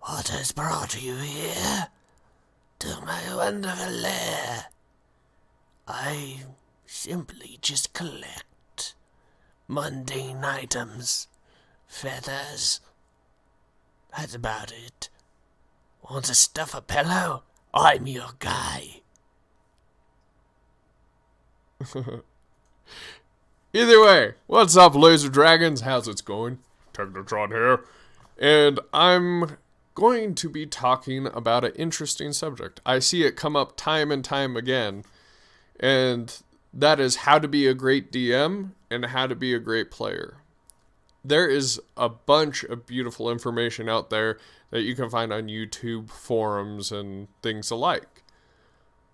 What has brought you here? To my wonderful lair. I simply just collect mundane items, feathers. That's about it. Want to stuff a pillow? I'm your guy. Either way, what's up, Laser Dragons? How's it going? Technotron here. And I'm going to be talking about an interesting subject. I see it come up time and time again. And that is how to be a great DM and how to be a great player. There is a bunch of beautiful information out there that you can find on YouTube, forums, and things alike.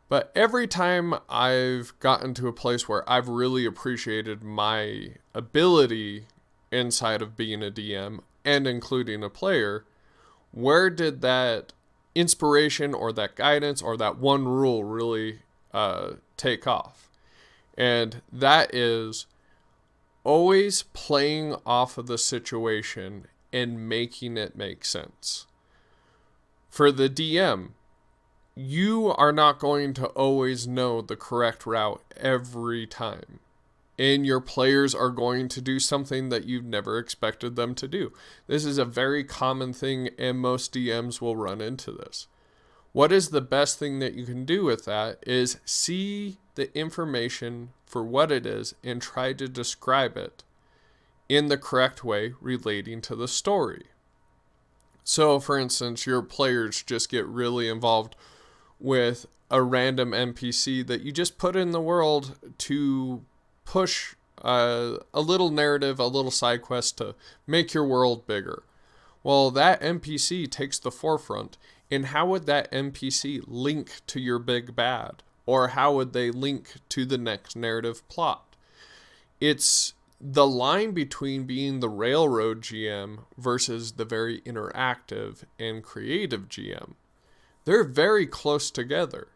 But every time I've gotten to a place where I've really appreciated my ability inside of being a DM and including a player, where did that inspiration or that guidance or that one rule really take off? And that is always playing off of the situation and making it make sense. For the DM, you are not going to always know the correct route every time. And your players are going to do something that you've never expected them to do. This is a very common thing, and most DMs will run into this. What is the best thing that you can do with that is see the information for what it is and try to describe it in the correct way relating to the story. So, for instance, your players just get really involved with a random NPC that you just put in the world to push a little narrative, a little side quest to make your world bigger. Well, that NPC takes the forefront. And how would that NPC link to your big bad? Or how would they link to the next narrative plot? It's the line between being the railroad GM versus the very interactive and creative GM. They're very close together.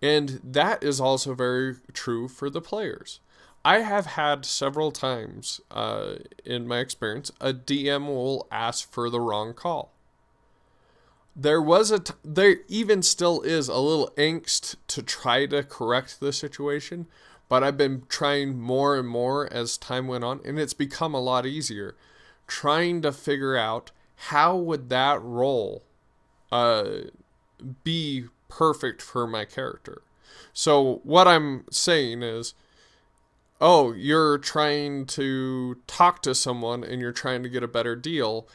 And that is also very true for the players. I have had several times in my experience, a DM will ask for the wrong call. There even still is a little angst to try to correct the situation, but I've been trying more and more as time went on, and it's become a lot easier trying to figure out how would that role be perfect for my character. So what I'm saying is, oh, you're trying to talk to someone and you're trying to get a better deal,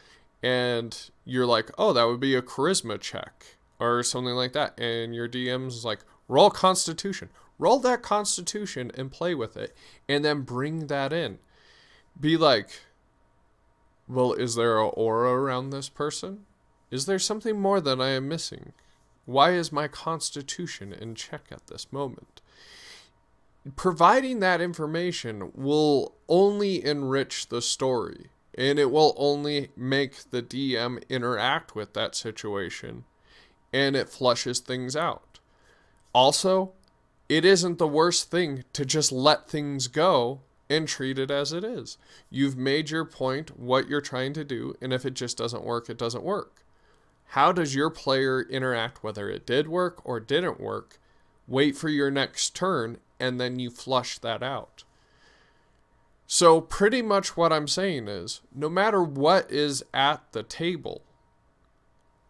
and you're like, oh, that would be a charisma check or something like that. And your DM's like, roll Constitution. Roll that Constitution and play with it. And then bring that in. Be like, well, is there an aura around this person? Is there something more that I am missing? Why is my Constitution in check at this moment? Providing that information will only enrich the story. And it will only make the DM interact with that situation. And it flushes things out. Also, it isn't the worst thing to just let things go and treat it as it is. You've made your point, what you're trying to do, and if it just doesn't work, it doesn't work. How does your player interact, whether it did work or didn't work? Wait for your next turn, and then you flush that out. So pretty much what I'm saying is, no matter what is at the table,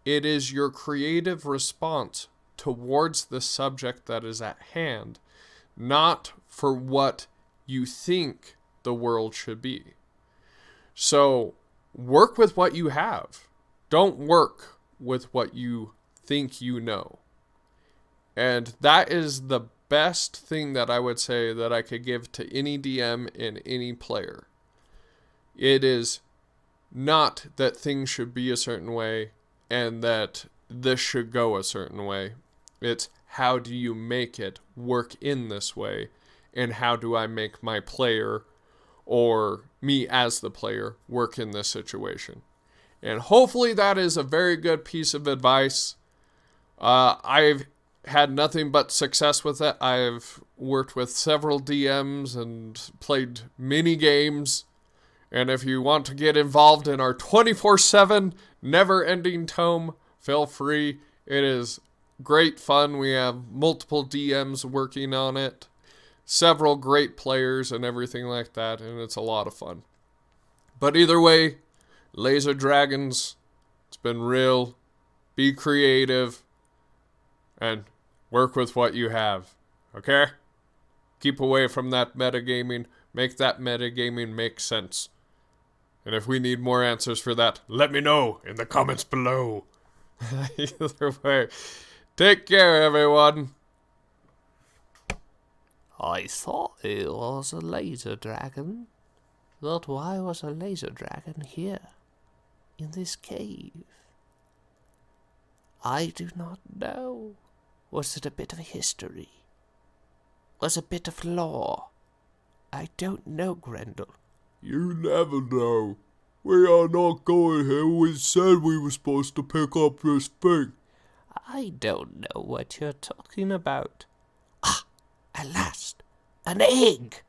it is your creative response towards the subject that is at hand, not for what you think the world should be. So work with what you have. Don't work with what you think you know. And that is the best thing that I would say that I could give to any DM and any player. It is not that things should be a certain way and that this should go a certain way. It's how do you make it work in this way, and how do I make my player or me as the player work in this situation. And hopefully that is a very good piece of advice. I've had nothing but success with it. I've worked with several DMs and played mini games. And if you want to get involved in our 24/7 never-ending tome. Feel free. It is great fun. We have multiple DMs working on it, several great players and everything like that, and it's a lot of fun. But either way, Laser Dragons, it's been real. Be creative and work with what you have. Okay? Keep away from that metagaming. Make that metagaming make sense. And if we need more answers for that, let me know in the comments below. Either way, take care, everyone. I thought it was a laser dragon. But why was a laser dragon here, in this cave? I do not know. Was it a bit of history? Was it a bit of lore? I don't know, Grendel. You never know. We are not going here. We said we were supposed to pick up this thing. I don't know what you're talking about. Ah, at last, an egg!